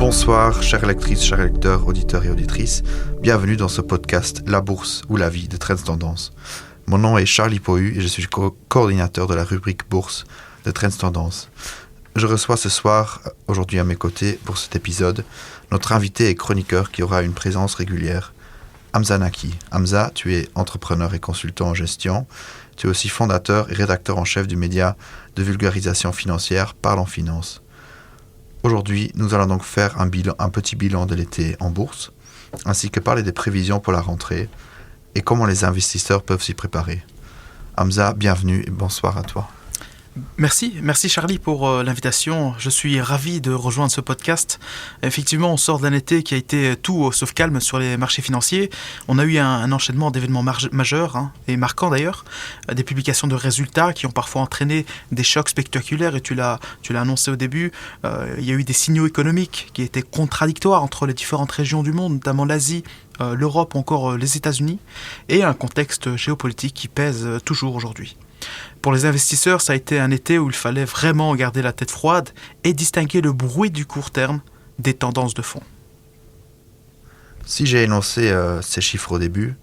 Bonsoir, chères lectrices, chers lecteurs, auditeurs et auditrices. Bienvenue dans ce podcast La Bourse ou la vie de Trends Tendance. Mon nom est Charlie Pohu et je suis coordinateur de la rubrique Bourse de Trends Tendance. Je reçois ce soir, aujourd'hui à mes côtés, pour cet épisode, notre invité et chroniqueur qui aura une présence régulière, Hamza Naki. Hamza, tu es entrepreneur et consultant en gestion. Tu es aussi fondateur et rédacteur en chef du média de vulgarisation financière Parle en Finance. Aujourd'hui, nous allons donc faire un petit bilan de l'été en bourse, ainsi que parler des prévisions pour la rentrée et comment les investisseurs peuvent s'y préparer. Hamza, bienvenue et bonsoir à toi. Merci Charlie pour l'invitation. Je suis ravi de rejoindre ce podcast. Effectivement, on sort d'un été qui a été tout sauf calme sur les marchés financiers. On a eu un enchaînement d'événements majeurs et marquants d'ailleurs. Des publications de résultats qui ont parfois entraîné des chocs spectaculaires et tu l'as annoncé au début. Il y a eu des signaux économiques qui étaient contradictoires entre les différentes régions du monde, notamment l'Asie, l'Europe ou encore les États-Unis, et un contexte géopolitique qui pèse toujours aujourd'hui. Pour les investisseurs, ça a été un été où il fallait vraiment garder la tête froide et distinguer le bruit du court terme des tendances de fond. Si j'ai énoncé ces chiffres au début,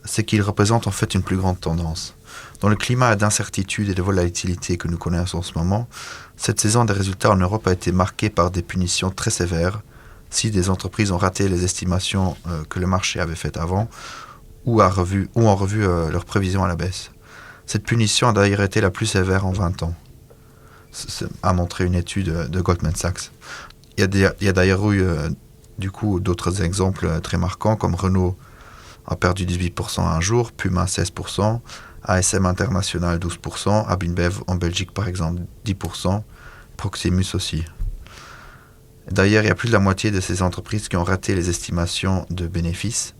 c'est qu'ils représentent en fait une plus grande tendance. Dans le climat d'incertitude et de volatilité que nous connaissons en ce moment, cette saison des résultats en Europe a été marquée par des punitions très sévères si des entreprises ont raté les estimations que le marché avait faites avant ou ont revu leurs prévisions à la baisse. Cette punition a d'ailleurs été la plus sévère en 20 ans, a montré une étude de Goldman Sachs. Il y a d'ailleurs eu d'autres exemples très marquants, comme Renault a perdu 18% un jour, Puma 16%, ASM International 12%, Abinbev en Belgique par exemple 10%, Proximus aussi. D'ailleurs, il y a plus de la moitié de ces entreprises qui ont raté les estimations de bénéfices.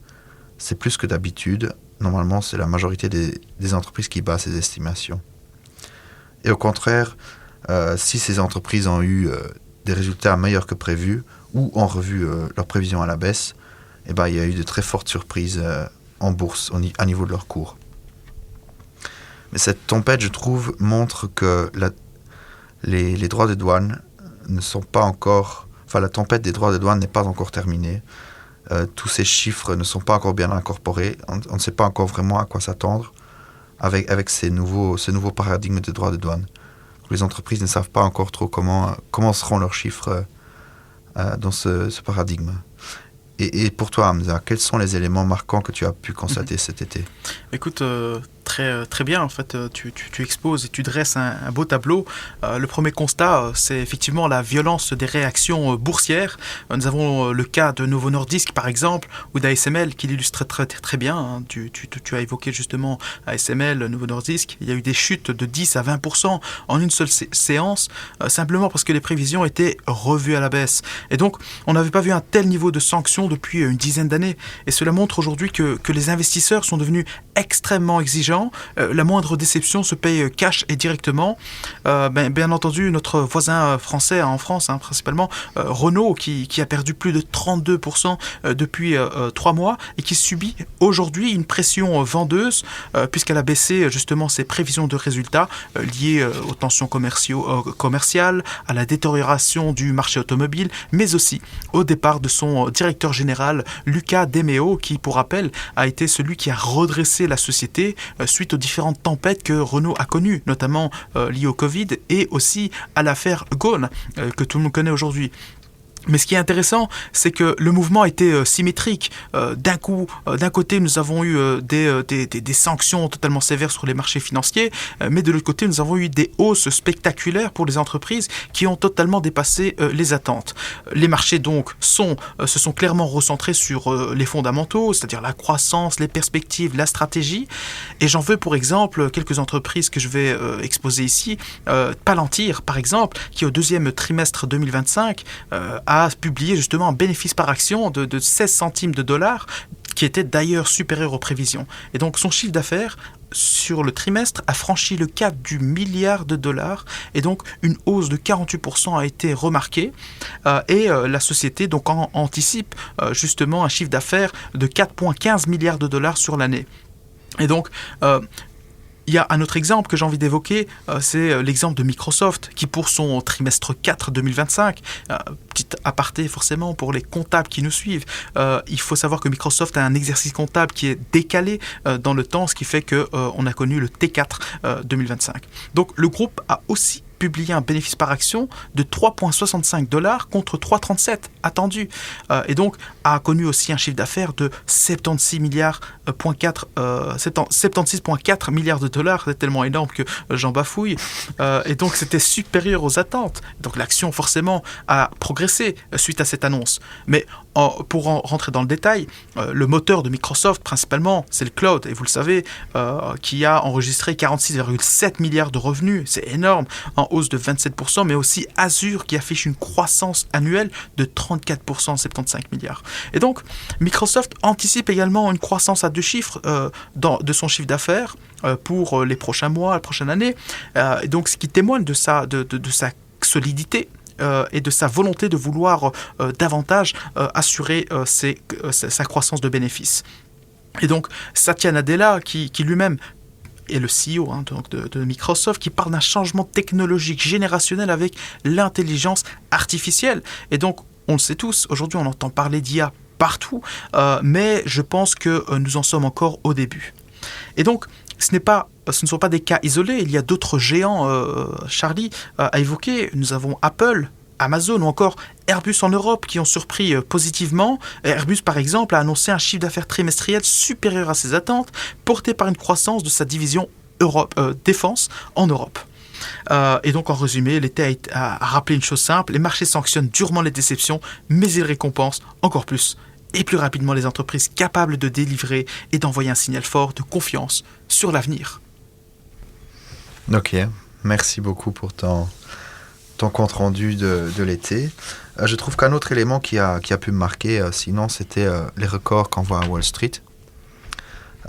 C'est plus que d'habitude. Normalement, c'est la majorité des entreprises qui battent ces estimations. Et au contraire, si ces entreprises ont eu des résultats meilleurs que prévus ou ont revu leurs prévisions à la baisse, il y a eu de très fortes surprises en bourse à niveau de leur cours. Mais cette tempête, je trouve, montre que les droits de douane ne sont pas encore... Enfin, la tempête des droits de douane n'est pas encore terminée. Tous ces chiffres ne sont pas encore bien incorporés. On ne sait pas encore vraiment à quoi s'attendre avec ces nouveaux paradigmes de droits de douane. Les entreprises ne savent pas encore trop comment seront leurs chiffres dans ce paradigme. Et pour toi, Hamza, quels sont les éléments marquants que tu as pu constater cet été ? Écoute, très bien, en fait, tu exposes et tu dresses un beau tableau. Le premier constat, c'est effectivement la violence des réactions boursières. Nous avons le cas de Novo Nordisk, par exemple, ou d'ASML, qui l'illustre très bien. Tu as évoqué justement ASML, Novo Nordisk. Il y a eu des chutes de 10 à 20% en une seule séance, simplement parce que les prévisions étaient revues à la baisse. Et donc, on n'avait pas vu un tel niveau de sanctions depuis une dizaine d'années. Et cela montre aujourd'hui que les investisseurs sont devenus extrêmement exigeants. La moindre déception se paye cash et directement. Bien entendu, notre voisin français en France, principalement, Renault, qui a perdu plus de 32% depuis 3 mois et qui subit aujourd'hui une pression vendeuse puisqu'elle a baissé justement ses prévisions de résultats liées aux tensions commerciales, à la détérioration du marché automobile, mais aussi au départ de son directeur général, Luca De Meo, qui, pour rappel, a été celui qui a redressé la société suite aux différentes tempêtes que Renault a connues, notamment liées au Covid et aussi à l'affaire Ghosn, que tout le monde connaît aujourd'hui. Mais ce qui est intéressant, c'est que le mouvement a été symétrique. D'un côté, nous avons eu des sanctions totalement sévères sur les marchés financiers, mais de l'autre côté, nous avons eu des hausses spectaculaires pour les entreprises qui ont totalement dépassé les attentes. Les marchés donc se sont clairement recentrés sur les fondamentaux, c'est-à-dire la croissance, les perspectives, la stratégie. Et j'en veux pour exemple quelques entreprises que je vais exposer ici. Palantir, par exemple, qui au deuxième trimestre 2025 a publié justement un bénéfice par action de 16 centimes de dollars, qui était d'ailleurs supérieur aux prévisions. Et donc son chiffre d'affaires sur le trimestre a franchi le cap du milliard de dollars et donc une hausse de 48% a été remarquée et la société donc anticipe justement un chiffre d'affaires de 4,15 milliards de dollars sur l'année. Et donc Il y a un autre exemple que j'ai envie d'évoquer, c'est l'exemple de Microsoft, qui pour son trimestre 4 2025, petite aparté forcément pour les comptables qui nous suivent. Il faut savoir que Microsoft a un exercice comptable qui est décalé dans le temps, ce qui fait qu'on a connu le T4 2025. Donc le groupe a aussi publié un bénéfice par action de 3,65 $ contre 3,37 attendu, et donc a connu aussi un chiffre d'affaires de 76,4 milliards de dollars. C'est tellement énorme que j'en bafouille, et donc c'était supérieur aux attentes. Donc l'action forcément a progressé suite à cette annonce. Mais pour rentrer dans le détail, le moteur de Microsoft principalement, c'est le cloud, et vous le savez, qui a enregistré 46,7 milliards de revenus. C'est énorme, en hausse de 27%, mais aussi Azure qui affiche une croissance annuelle de 34%, 75 milliards. Et donc, Microsoft anticipe également une croissance à deux chiffres de son chiffre d'affaires pour les prochains mois, la prochaine année, et donc ce qui témoigne de sa solidité et de sa volonté de vouloir davantage assurer sa croissance de bénéfices. Et donc, Satya Nadella, qui lui-même est le CEO donc de Microsoft, qui parle d'un changement technologique générationnel avec l'intelligence artificielle. Et donc, on le sait tous, aujourd'hui on entend parler d'IA partout, mais je pense que nous en sommes encore au début. Et donc, ce ne sont pas des cas isolés, il y a d'autres géants, Charlie a évoqué, nous avons Apple, Amazon ou encore Airbus en Europe qui ont surpris positivement. Airbus par exemple a annoncé un chiffre d'affaires trimestriel supérieur à ses attentes, porté par une croissance de sa division défense en Europe. Et donc en résumé, l'été a rappelé une chose simple: les marchés sanctionnent durement les déceptions, mais ils récompensent encore plus et plus rapidement les entreprises capables de délivrer et d'envoyer un signal fort de confiance sur l'avenir. Ok, merci beaucoup pour ton compte rendu de l'été. Je trouve qu'un autre élément qui a pu me marquer, sinon, c'était les records qu'on voit à Wall Street.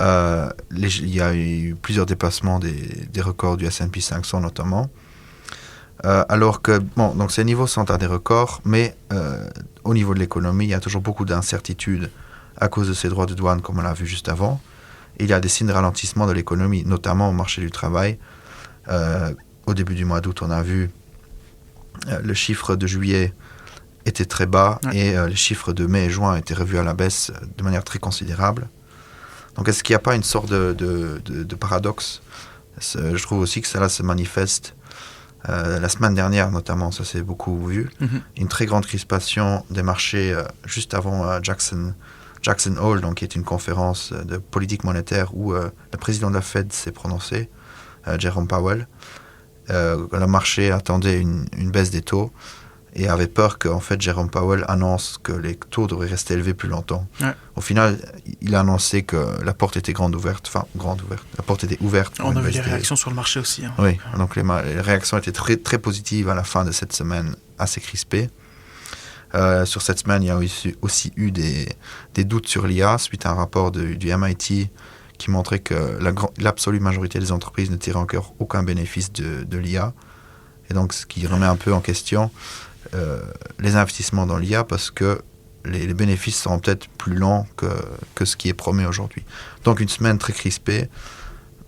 Il y a eu plusieurs dépassements des records du S&P 500 notamment. Alors que, donc ces niveaux sont à des records, mais au niveau de l'économie, il y a toujours beaucoup d'incertitudes à cause de ces droits de douane, comme on l'a vu juste avant. Il y a des signes de ralentissement de l'économie, notamment au marché du travail. Au début du mois d'août, on a vu le chiffre de juillet était très bas, ouais, et les chiffres de mai et juin étaient revus à la baisse de manière très considérable. Donc est-ce qu'il n'y a pas une sorte de paradoxe ? Je trouve aussi que cela se manifeste la semaine dernière notamment, ça s'est beaucoup vu. Une très grande crispation des marchés juste avant Jackson Hole, donc, qui est une conférence de politique monétaire où le président de la Fed s'est prononcé, Jerome Powell. Le marché attendait une baisse des taux et avait peur qu'en fait Jerome Powell annonce que les taux devraient rester élevés plus longtemps. Ouais. Au final, il a annoncé que la porte était grande ouverte. La porte était ouverte. On a vu des réactions sur le marché aussi. Oui, donc les réactions étaient très, très positives à la fin de cette semaine, assez crispée. Sur cette semaine, il y a aussi eu des doutes sur l'IA suite à un rapport du MIT qui montrait que l'absolue majorité des entreprises ne tiraient encore aucun bénéfice de l'IA. Et donc, ce qui remet un peu en question les investissements dans l'IA, parce que les bénéfices seront peut-être plus lents que ce qui est promis aujourd'hui. Donc, une semaine très crispée,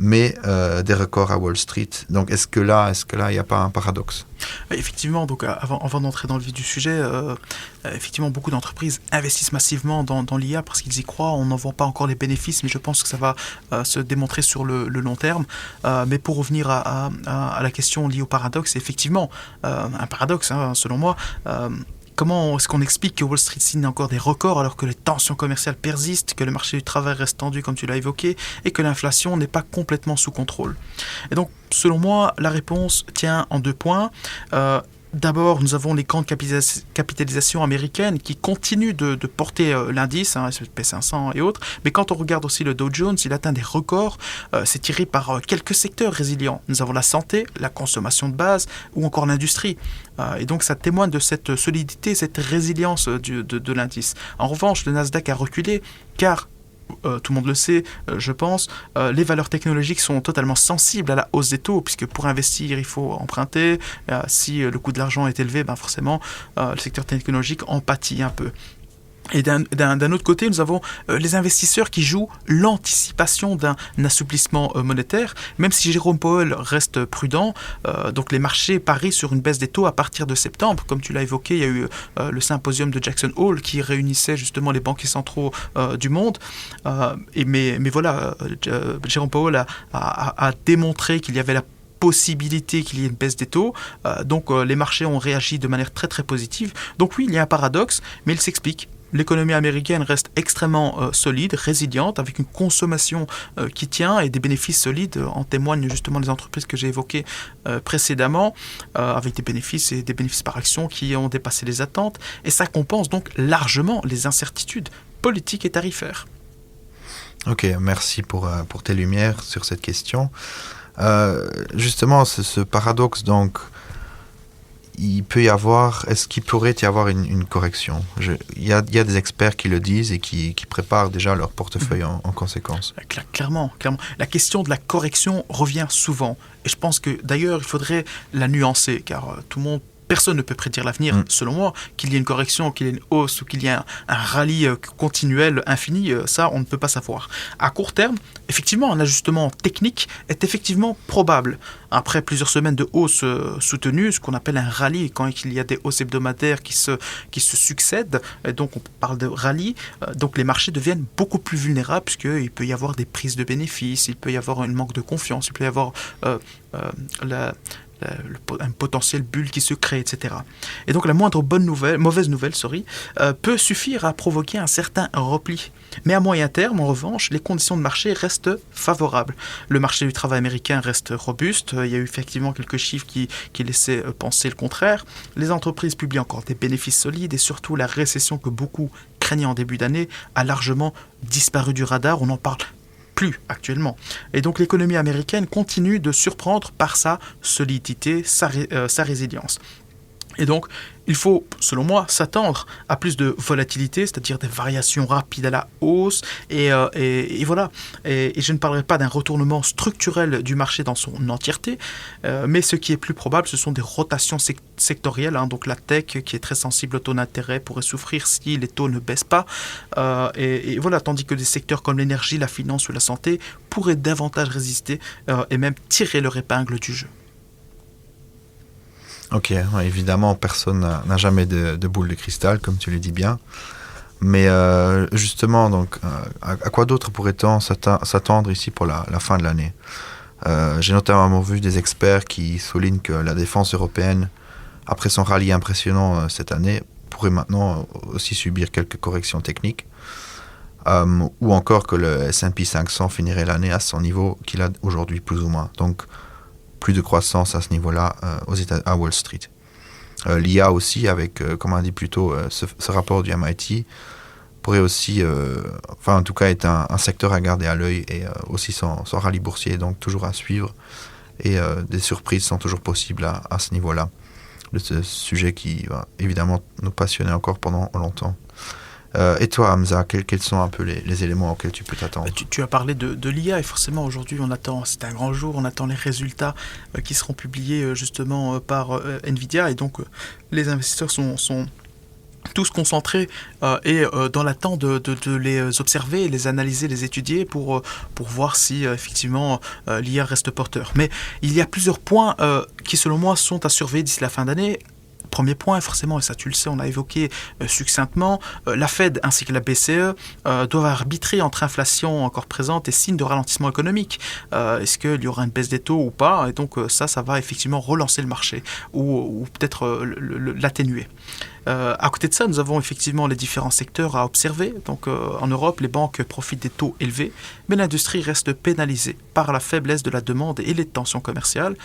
mais des records à Wall Street. Donc, est-ce que là, il n'y a pas un paradoxe ? Effectivement, donc avant d'entrer dans le vif du sujet, effectivement, beaucoup d'entreprises investissent massivement dans l'IA parce qu'ils y croient. On n'en voit pas encore les bénéfices, mais je pense que ça va se démontrer sur le long terme. Mais pour revenir à la question liée au paradoxe, c'est effectivement un paradoxe, selon moi. Comment est-ce qu'on explique que Wall Street signe encore des records alors que les tensions commerciales persistent, que le marché du travail reste tendu comme tu l'as évoqué et que l'inflation n'est pas complètement sous contrôle ? Et donc, selon moi, la réponse tient en 2 points. D'abord, nous avons les grandes capitalisations américaines qui continuent de porter l'indice, S&P 500 et autres. Mais quand on regarde aussi le Dow Jones, il atteint des records. C'est tiré par quelques secteurs résilients. Nous avons la santé, la consommation de base ou encore l'industrie. Et donc, ça témoigne de cette solidité, cette résilience de l'indice. En revanche, le Nasdaq a reculé car tout le monde le sait, je pense, les valeurs technologiques sont totalement sensibles à la hausse des taux, puisque pour investir, il faut emprunter. Si le coût de l'argent est élevé, forcément, le secteur technologique en pâtit un peu. Et d'un autre côté, nous avons les investisseurs qui jouent l'anticipation d'un assouplissement monétaire, même si Jérôme Powell reste prudent. Donc les marchés parient sur une baisse des taux à partir de septembre. Comme tu l'as évoqué, il y a eu le symposium de Jackson Hole qui réunissait justement les banquiers centraux du monde. Mais voilà, Jérôme Powell a démontré qu'il y avait la possibilité qu'il y ait une baisse des taux. Donc les marchés ont réagi de manière très très positive. Donc oui, il y a un paradoxe, mais il s'explique. L'économie américaine reste extrêmement solide, résiliente, avec une consommation qui tient et des bénéfices solides. En témoignent justement les entreprises que j'ai évoquées précédemment, avec des bénéfices et des bénéfices par action qui ont dépassé les attentes. Et ça compense donc largement les incertitudes politiques et tarifaires. Ok, merci pour tes lumières sur cette question. Justement, ce paradoxe, donc, est-ce qu'il pourrait y avoir une correction? Il y a des experts qui le disent et qui préparent déjà leur portefeuille en conséquence. Clairement. La question de la correction revient souvent. Et je pense que d'ailleurs, il faudrait la nuancer, car personne ne peut prédire l'avenir, selon moi. Qu'il y ait une correction, qu'il y ait une hausse ou qu'il y ait un rallye continuel, infini, ça, on ne peut pas savoir. À court terme, effectivement, un ajustement technique est effectivement probable. Après plusieurs semaines de hausse soutenue, ce qu'on appelle un rallye, quand il y a des hausses hebdomadaires qui se succèdent, donc on parle de rallye, donc les marchés deviennent beaucoup plus vulnérables puisqu'il peut y avoir des prises de bénéfices, il peut y avoir un manque de confiance, il peut y avoir un potentiel bulle qui se crée, etc. Et donc la moindre mauvaise nouvelle, peut suffire à provoquer un certain repli. Mais à moyen terme, en revanche, les conditions de marché restent favorables. Le marché du travail américain reste robuste. Il y a eu effectivement quelques chiffres qui laissaient penser le contraire. Les entreprises publient encore des bénéfices solides et surtout la récession que beaucoup craignaient en début d'année a largement disparu du radar. On en parle plus actuellement. Et donc l'économie américaine continue de surprendre par sa solidité, sa résilience. Et donc, il faut, selon moi, s'attendre à plus de volatilité, c'est-à-dire des variations rapides à la hausse. Et voilà. Et je ne parlerai pas d'un retournement structurel du marché dans son entièreté, mais ce qui est plus probable, ce sont des rotations sectorielles. Donc la tech, qui est très sensible au taux d'intérêt, pourrait souffrir si les taux ne baissent pas. Et voilà, tandis que des secteurs comme l'énergie, la finance ou la santé pourraient davantage résister et même tirer leur épingle du jeu. Ok, évidemment, personne n'a jamais de boule de cristal, comme tu le dis bien. Mais justement, donc, à quoi d'autre pourrait-on s'attendre ici pour la fin de l'année? J'ai notamment vu des experts qui soulignent que la défense européenne, après son rallye impressionnant cette année, pourrait maintenant aussi subir quelques corrections techniques. Ou encore que le S&P 500 finirait l'année à son niveau qu'il a aujourd'hui, plus ou moins. Donc, plus de croissance à ce niveau-là à Wall Street. L'IA aussi, avec, comme on a dit plus tôt, ce rapport du MIT, pourrait aussi, en tout cas, être un secteur à garder à l'œil et aussi son rallye boursier, donc toujours à suivre. Et des surprises sont toujours possibles à ce niveau-là. Ce sujet qui va évidemment nous passionner encore pendant longtemps. Et toi, Hamza, quels sont un peu les éléments auxquels tu peux t'attendre? Tu as parlé de l'IA et forcément aujourd'hui c'est un grand jour, on attend les résultats qui seront publiés justement par Nvidia et donc les investisseurs sont tous concentrés et dans l'attente de les observer, les analyser, les étudier pour voir si effectivement l'IA reste porteur. Mais il y a plusieurs points qui selon moi sont à surveiller d'ici la fin d'année. Premier point, forcément, et ça tu le sais, on l'a évoqué succinctement, la Fed ainsi que la BCE doivent arbitrer entre inflation encore présente et signes de ralentissement économique. Est-ce qu'il y aura une baisse des taux ou pas? Et donc ça va effectivement relancer le marché ou peut-être l'atténuer. À côté de ça, nous avons effectivement les différents secteurs à observer. Donc en Europe, les banques profitent des taux élevés, mais l'industrie reste pénalisée par la faiblesse de la demande et les tensions commerciales.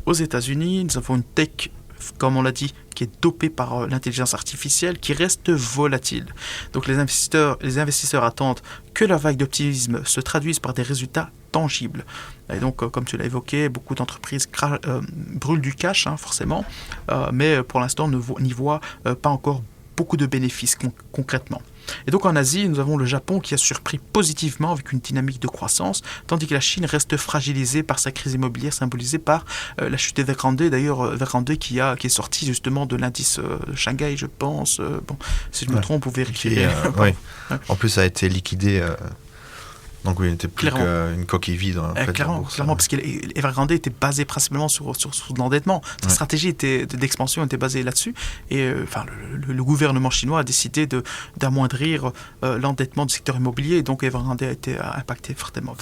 Aux États-Unis, nous avons une tech, comme on l'a dit, qui est dopée par l'intelligence artificielle, qui reste volatile. Donc les investisseurs attendent que la vague d'optimisme se traduise par des résultats tangibles. Et donc, comme tu l'as évoqué, beaucoup d'entreprises brûlent du cash, forcément, mais pour l'instant, n'y voient pas encore beaucoup de bénéfices concrètement. Et donc en Asie, nous avons le Japon qui a surpris positivement avec une dynamique de croissance, tandis que la Chine reste fragilisée par sa crise immobilière symbolisée par la chute d'Evergrande. D'ailleurs, Evergrande qui est sorti justement de l'indice de Shanghai, je pense. Bon, si je me trompe, vous vérifiez. Ouais. En plus, ça a été liquidé. Donc oui, il n'était plus qu'une coquille vide. Clairement, parce qu'Evergrande était basé principalement sur de l'endettement. Sa stratégie d'expansion était basée là-dessus. Et le gouvernement chinois a décidé d'amoindrir l'endettement du secteur immobilier. Et donc Evergrande a été impacté fortement.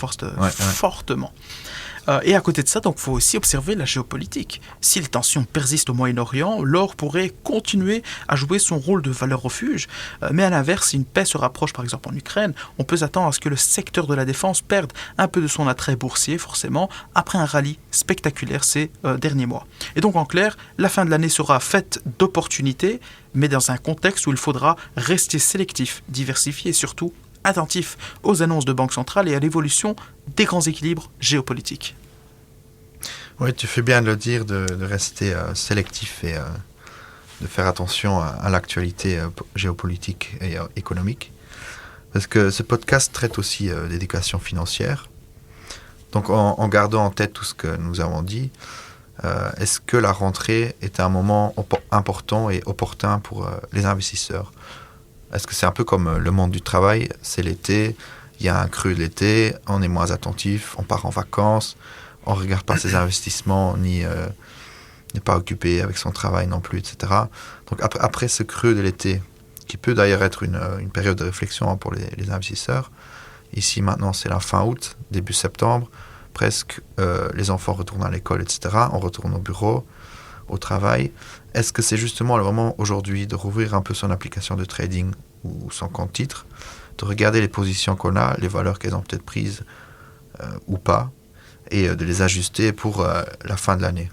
Et à côté de ça, donc, il faut aussi observer la géopolitique. Si les tensions persistent au Moyen-Orient, l'or pourrait continuer à jouer son rôle de valeur refuge. Mais à l'inverse, si une paix se rapproche, par exemple en Ukraine, on peut s'attendre à ce que le secteur de la défense perde un peu de son attrait boursier, forcément, après un rallye spectaculaire ces derniers mois. Et donc, en clair, la fin de l'année sera faite d'opportunités, mais dans un contexte où il faudra rester sélectif, diversifié et surtout attentif aux annonces de banques centrales et à l'évolution des grands équilibres géopolitiques. Oui, tu fais bien de le dire, de rester sélectif et de faire attention à l'actualité géopolitique et économique. Parce que ce podcast traite aussi d'éducation financière. Donc en gardant en tête tout ce que nous avons dit, est-ce que la rentrée est un moment important et opportun pour les investisseurs ? Est-ce que c'est un peu comme le monde du travail ? C'est l'été, il y a un creux de l'été, on est moins attentif, on part en vacances, on ne regarde pas ses investissements, ni n'est pas occupé avec son travail non plus, etc. Donc après ce creux de l'été, qui peut d'ailleurs être une période de réflexion pour les investisseurs, ici maintenant c'est la fin août, début septembre, presque les enfants retournent à l'école, etc. On retourne au bureau, au travail. Est-ce que c'est justement le moment aujourd'hui de rouvrir un peu son application de trading ou son compte titre, de regarder les positions qu'on a, les valeurs qu'elles ont peut-être prises ou pas, et de les ajuster pour la fin de l'année?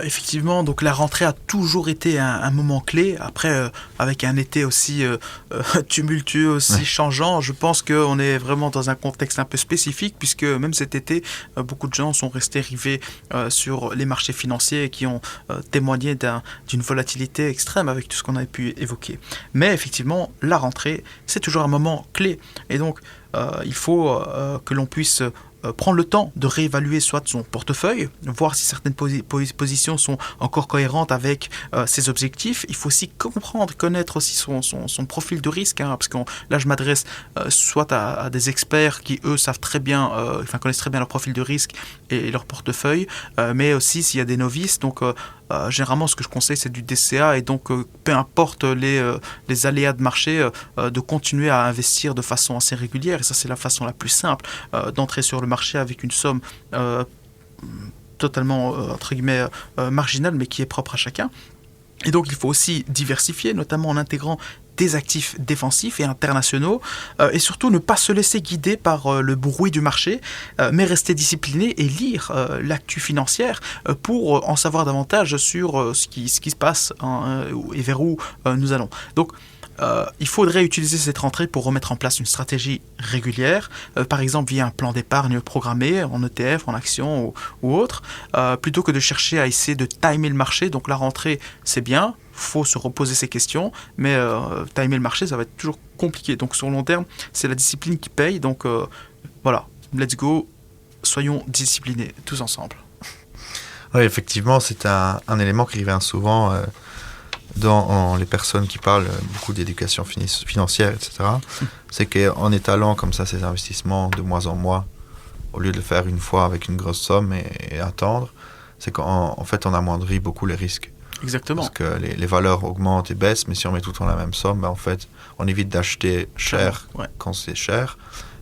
Effectivement, donc la rentrée a toujours été un moment clé. Après, avec un été aussi tumultueux, aussi changeant, je pense qu'on est vraiment dans un contexte un peu spécifique, puisque même cet été, beaucoup de gens sont restés rivés sur les marchés financiers et qui ont témoigné d'une volatilité extrême avec tout ce qu'on avait pu évoquer. Mais effectivement, la rentrée, c'est toujours un moment clé. Et donc, il faut que l'on puisse prendre le temps de réévaluer soit son portefeuille, voir si certaines positions sont encore cohérentes avec ses objectifs. Il faut aussi connaître aussi son profil de risque, hein, parce que là je m'adresse soit à des experts qui eux savent très bien, connaissent très bien leur profil de risque et leur portefeuille, mais aussi s'il y a des novices. Donc généralement ce que je conseille c'est du DCA, et donc peu importe les aléas de marché, de continuer à investir de façon assez régulière, et ça c'est la façon la plus simple d'entrer sur le marché avec une somme totalement entre guillemets marginale, mais qui est propre à chacun. Et donc il faut aussi diversifier, notamment en intégrant des actifs défensifs et internationaux, et surtout ne pas se laisser guider par le bruit du marché, mais rester discipliné et lire l'actu financière pour en savoir davantage sur ce qui se passe et vers où nous allons. Donc il faudrait utiliser cette rentrée pour remettre en place une stratégie régulière, par exemple via un plan d'épargne programmé en ETF, en actions ou autre, plutôt que de chercher à essayer de timer le marché. Donc la rentrée, c'est bien, faut se reposer ces questions, mais timer le marché, ça va être toujours compliqué. Donc sur le long terme, c'est la discipline qui paye. Donc voilà, let's go, soyons disciplinés tous ensemble. Oui, effectivement, c'est un élément qui revient souvent dans les personnes qui parlent beaucoup d'éducation financière, etc. C'est qu'en étalant comme ça ces investissements de mois en mois, au lieu de le faire une fois avec une grosse somme et attendre, c'est qu'en fait on amoindrit beaucoup les risques. Exactement. Parce que les valeurs augmentent et baissent, mais si on met tout dans la même somme, en fait on évite d'acheter cher quand c'est cher,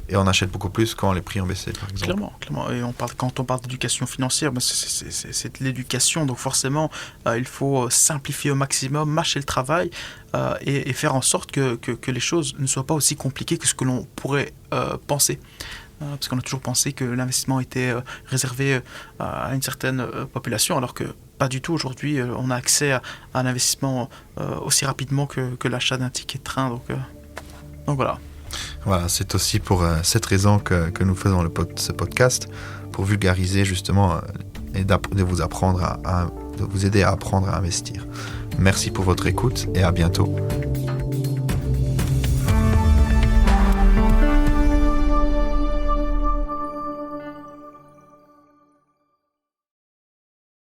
et on achète beaucoup plus quand les prix ont baissé, par exemple. Clairement. Et quand on parle d'éducation financière, c'est de l'éducation. Donc forcément, il faut simplifier au maximum, mâcher le travail et faire en sorte que les choses ne soient pas aussi compliquées que ce que l'on pourrait penser. Parce qu'on a toujours pensé que l'investissement était réservé à une certaine population, alors que pas du tout. Aujourd'hui, on a accès à un investissement aussi rapidement que l'achat d'un ticket de train. Donc voilà. Voilà, c'est aussi pour cette raison que nous faisons ce podcast, pour vulgariser justement et de vous apprendre de vous aider à apprendre à investir. Merci pour votre écoute et à bientôt.